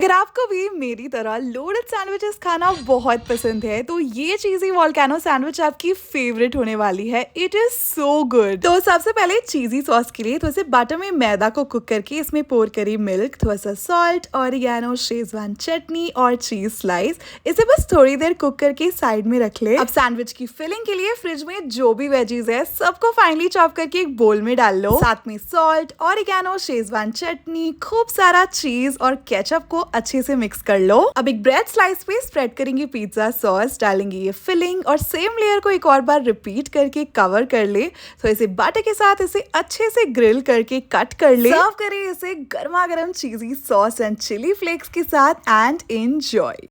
अगर आपको भी मेरी तरह लोडेड सैंडविचेस खाना बहुत पसंद है तो ये चीज़ी वोल्केनो सैंडविच आपकी फेवरेट होने वाली है। It is so good. तो सबसे पहले चीज़ी सॉस के लिए तो इसे बटर में मैदा को कुक करके इसमें पोर करी मिल्क, थोड़ा सा सॉल्ट, ऑरिगेनो, शेजवान चटनी और चीज स्लाइस। इसे बस थोड़ी देर कुक करके साइड में रख ले। अब सैंडविच की फिलिंग के लिए फ्रिज में जो भी वेजीज है सबको फाइनली चॉप करके एक बोल में डाल लो। साथ में सॉल्ट, ऑरिगेनो, शेजवान चटनी, खूब सारा चीज और केचप को अच्छे से मिक्स कर लो। अब एक ब्रेड स्लाइस पे स्प्रेड करेंगे पिज्जा सॉस, डालेंगे ये फिलिंग और सेम लेयर को एक और बार रिपीट करके कवर कर ले। तो इसे बटर के साथ इसे अच्छे से ग्रिल करके कट कर ले। सर्व करें इसे गर्मा गर्म चीजी सॉस एंड चिली फ्लेक्स के साथ एंड एंजॉय।